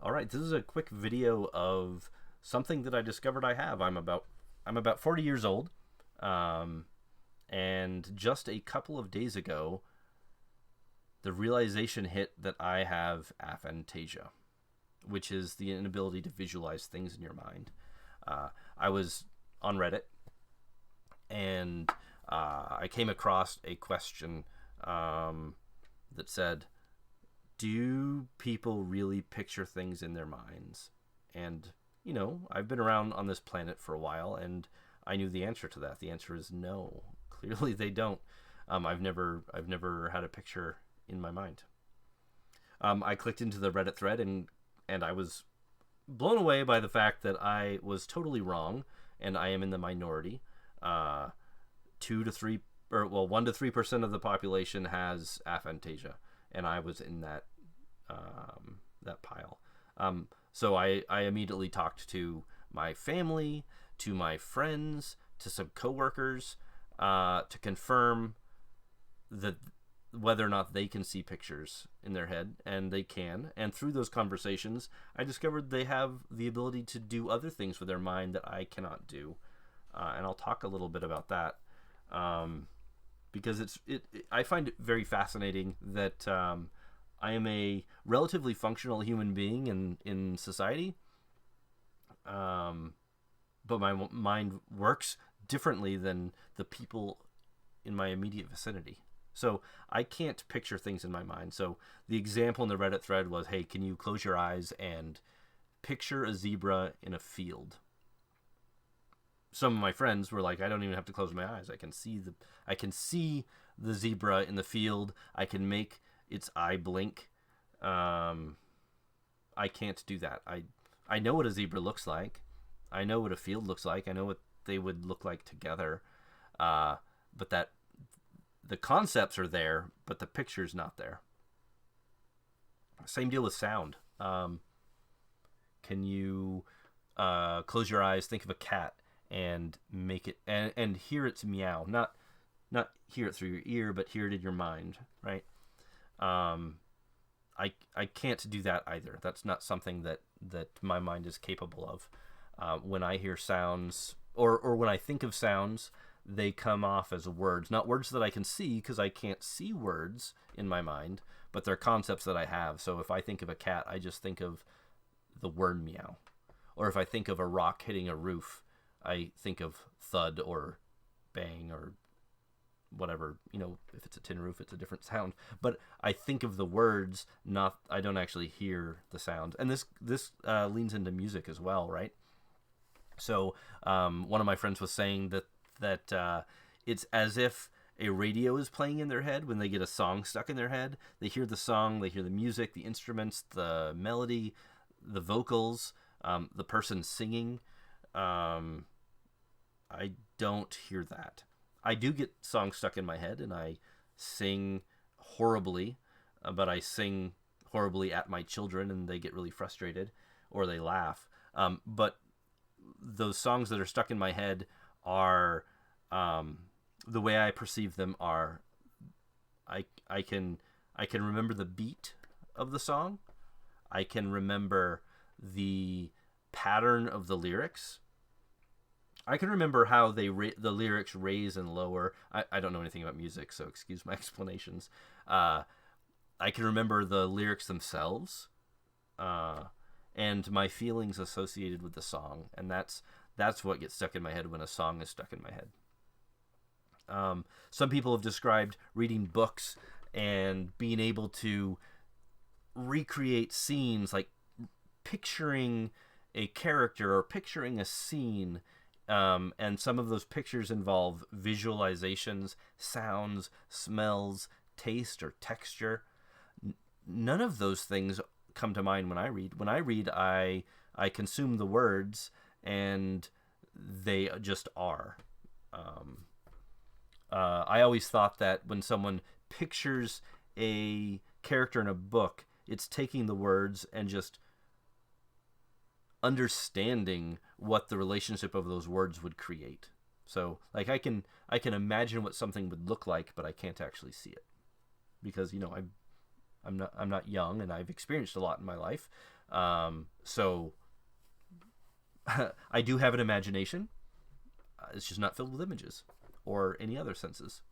All right, this is a quick video of something that I discovered I have. I'm about 40 years old, um, and just a couple of days ago, the realization hit that I have aphantasia, which is the inability to visualize things in your mind. I was on Reddit, and I came across a question that said, do people really picture things in their minds? And, I've been around on this planet for a while, and I knew the answer to that. The answer is no. Clearly they don't. I've never had a picture in my mind. I clicked into the Reddit thread, and I was blown away by the fact that I was totally wrong, and I am in the minority. 1 to 3% of the population has aphantasia, and I was in that pile. So I immediately talked to my family, to my friends, to some coworkers, to confirm that whether or not they can see pictures in their head, and they can. And through those conversations, I discovered they have the ability to do other things with their mind that I cannot do, and I'll talk a little bit about that. Because I find it very fascinating that I am a relatively functional human being in society, but my mind works differently than the people in my immediate vicinity. So I can't picture things in my mind. So the example in the Reddit thread was, hey, can you close your eyes and picture a zebra in a field? Some of my friends were like, I don't even have to close my eyes. I can see the zebra in the field. I can make its eye blink. I can't do that. I know what a zebra looks like. I know what a field looks like. I know what they would look like together. But that the concepts are there, but the picture's not there. Same deal with sound. Can you close your eyes, think of a cat, and make it and hear its meow, not hear it through your ear, but hear it in your mind, right? I can't do that either. That's not something that my mind is capable of. When I hear sounds, or when I think of sounds, they come off as words, not words that I can see, because I can't see words in my mind, but they're concepts that I have. So if I think of a cat, I just think of the word meow. Or if I think of a rock hitting a roof, I think of thud or bang or whatever. If it's a tin roof, it's a different sound. But I think of the words, I don't actually hear the sound. And this leans into music as well, right? So one of my friends was saying that it's as if a radio is playing in their head when they get a song stuck in their head. They hear the song, they hear the music, the instruments, the melody, the vocals, the person singing. I don't hear that. I do get songs stuck in my head, and I sing horribly, but I sing horribly at my children, and they get really frustrated, or they laugh. But those songs that are stuck in my head are, the way I perceive them are, I can remember the beat of the song. I can remember the pattern of the lyrics. I can remember how the lyrics raise and lower. I don't know anything about music, so excuse my explanations. I can remember the lyrics themselves, and my feelings associated with the song, and that's what gets stuck in my head when a song is stuck in my head. Some people have described reading books and being able to recreate scenes, like picturing a character or picturing a scene, and some of those pictures involve visualizations, sounds, smells, taste, or texture. None of those things come to mind when I read. When I read, I consume the words, and they just are. I always thought that when someone pictures a character in a book, it's taking the words and just understanding what the relationship of those words would create. So, like, I can imagine what something would look like, but I can't actually see it, because I'm not young, and I've experienced a lot in my life, So I do have an imagination. It's just not filled with images or any other senses.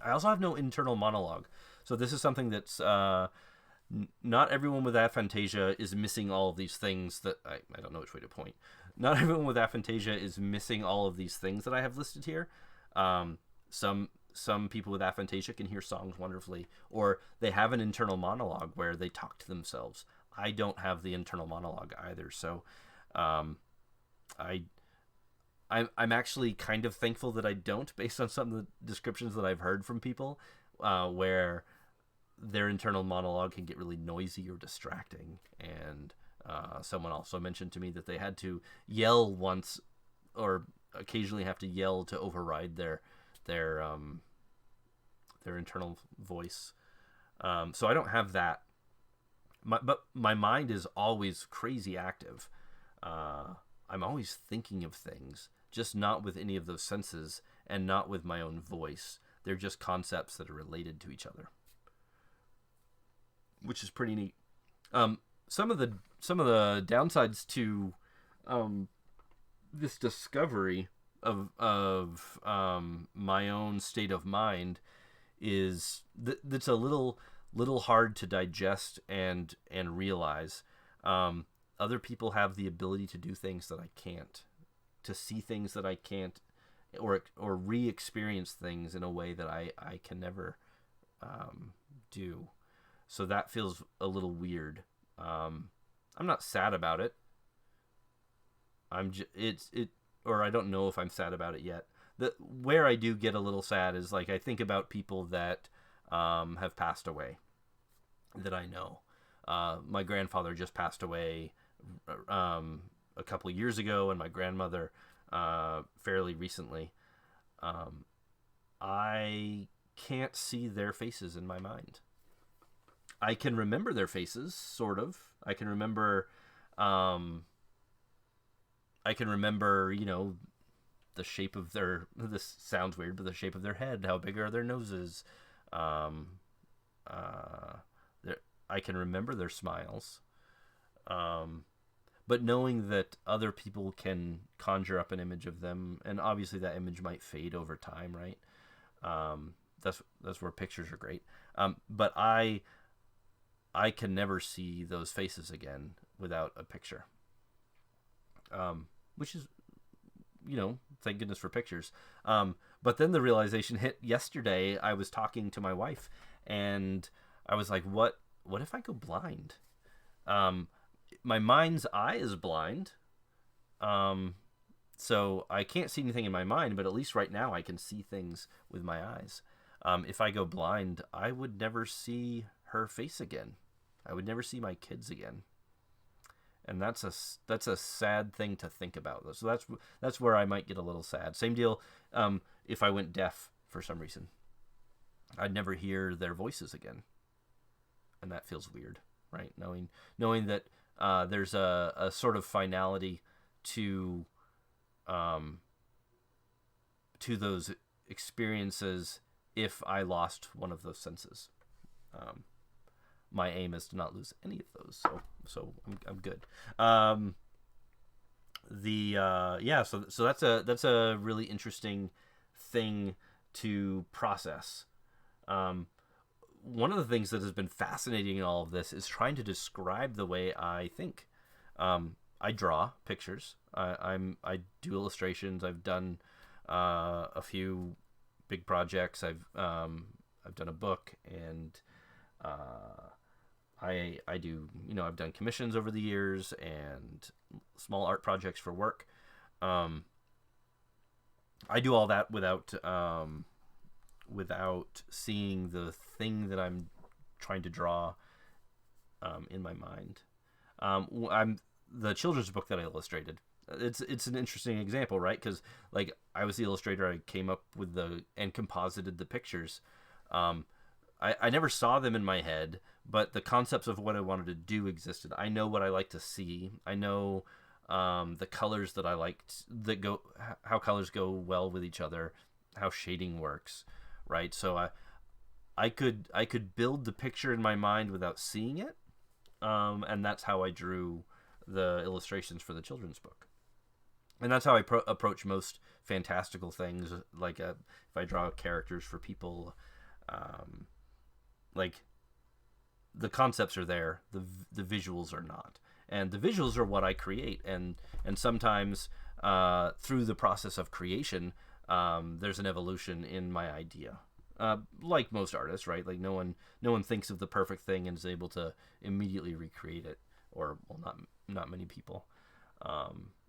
I also have no internal monologue. So this is something that's not everyone with aphantasia is missing all of these things that I don't know which way to point. Not everyone with aphantasia is missing all of these things that I have listed here. Some people with aphantasia can hear songs wonderfully, or they have an internal monologue where they talk to themselves. I don't have the internal monologue either, so I'm actually kind of thankful that I don't, based on some of the descriptions that I've heard from people, where their internal monologue can get really noisy or distracting. And someone also mentioned to me that they had to yell once, or occasionally have to yell to override their internal voice. So I don't have that. But my mind is always crazy active. I'm always thinking of things, just not with any of those senses and not with my own voice. They're just concepts that are related to each other, which is pretty neat. Some of the downsides to this discovery of my own state of mind is that's a little hard to digest and realize. Other people have the ability to do things that I can't, to see things that I can't, or re-experience things in a way that I can never do. So that feels a little weird. I'm not sad about it. Or I don't know if I'm sad about it yet. Where I do get a little sad is, like, I think about people that have passed away that I know. My grandfather just passed away a couple of years ago, and my grandmother fairly recently. I can't see their faces in my mind. I can remember their faces, sort of. I can remember, the shape of their, this sounds weird, but the shape of their head, how big are their noses. I can remember their smiles. But knowing that other people can conjure up an image of them, and obviously that image might fade over time, right? That's where pictures are great. But I can never see those faces again without a picture. Which is, thank goodness for pictures. But then the realization hit yesterday. I was talking to my wife, and I was like, what if I go blind? My mind's eye is blind. So I can't see anything in my mind, but at least right now I can see things with my eyes. If I go blind, I would never see her face again. I would never see my kids again. And that's a sad thing to think about. So that's where I might get a little sad. Same deal if I went deaf for some reason. I'd never hear their voices again. And that feels weird, right? Knowing that there's a sort of finality to those experiences if I lost one of those senses. My aim is to not lose any of those, so I'm good. So that's a really interesting thing to process. One of the things that has been fascinating in all of this is trying to describe the way I think. I draw pictures. I do illustrations. I've done a few big projects. I've done a book, and I do, I've done commissions over the years and small art projects for work. I do all that without seeing the thing that I'm trying to draw in my mind. The children's book that I illustrated. It's an interesting example, right? Because, like, I was the illustrator. I came up with and composited the pictures. I never saw them in my head, but the concepts of what I wanted to do existed. I know what I like to see. I know the colors that I liked, how colors go well with each other, how shading works, right? So I could build the picture in my mind without seeing it, and that's how I drew the illustrations for the children's book. And that's how I approach most fantastical things. Like if I draw characters for people, like the concepts are there, the visuals are not, and the visuals are what I create. And sometimes through the process of creation, there's an evolution in my idea. Like most artists, right? Like no one thinks of the perfect thing and is able to immediately recreate it, or well, not many people.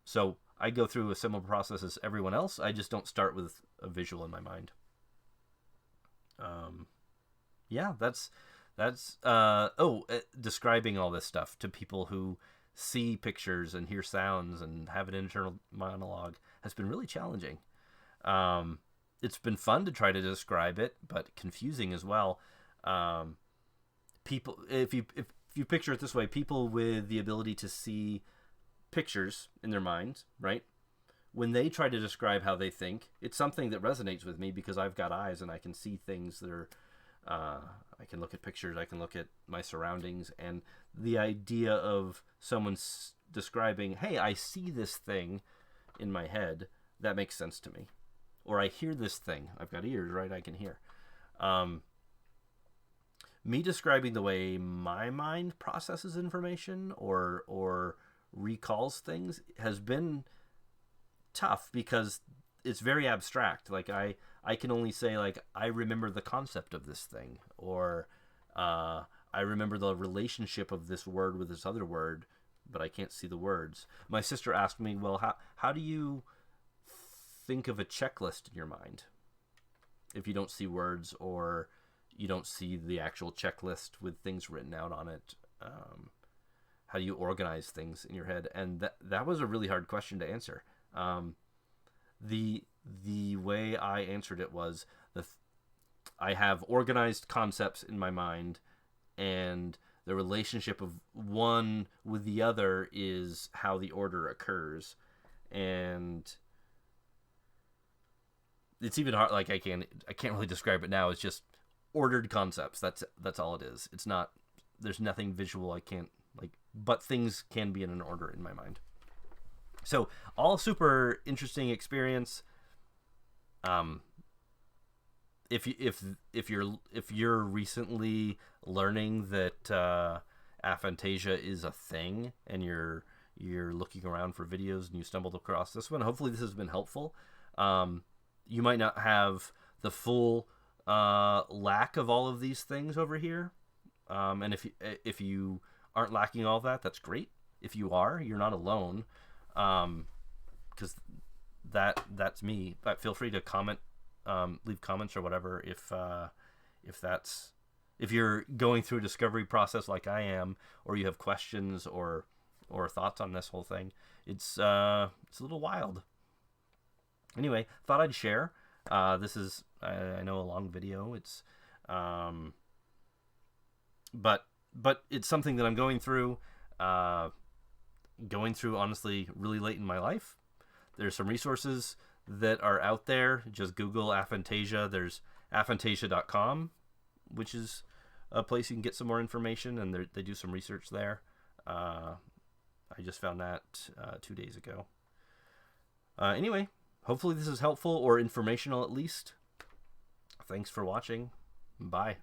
So I go through a similar process as everyone else. I just don't start with a visual in my mind. Yeah, that's describing all this stuff to people who see pictures and hear sounds and have an internal monologue has been really challenging. It's been fun to try to describe it, but confusing as well. People, if you picture it this way, people with the ability to see pictures in their mind, right? When they try to describe how they think, it's something that resonates with me because I've got eyes and I can see things that are, I can look at pictures, I can look at my surroundings, and the idea of someone describing, hey, I see this thing in my head, that makes sense to me. Or I hear this thing, I've got ears, right? I can hear. Me describing the way my mind processes information or recalls things has been tough because it's very abstract. Like I can only say like I remember the concept of this thing, or I remember the relationship of this word with this other word, but I can't see the words. My sister asked me, well, how do you think of a checklist in your mind if you don't see words, or you don't see the actual checklist with things written out on it? How do you organize things in your head? And that was a really hard question to answer. The way I answered it was I have organized concepts in my mind, and the relationship of one with the other is how the order occurs. And it's even hard. Like I can't really describe it now. It's just ordered concepts. That's all it is. It's not. There's nothing visual. I can't but things can be in an order in my mind. So all super interesting experience. If you're recently learning that aphantasia is a thing, and you're looking around for videos and you stumbled across this one, hopefully this has been helpful. You might not have the full lack of all of these things over here, and if you aren't lacking all of that, that's great. If you are, you're not alone, because that's me. But feel free to comment, leave comments or whatever if you're going through a discovery process like I am, or you have questions or thoughts on this whole thing. It's a little wild. Anyway, thought I'd share. This is I know a long video. It's but it's something that I'm going through honestly really late in my life. There's some resources that are out there. Just Google Aphantasia. There's aphantasia.com, which is a place you can get some more information, and they do some research there. I just found that 2 days ago. Anyway, hopefully this is helpful or informational at least. Thanks for watching. Bye.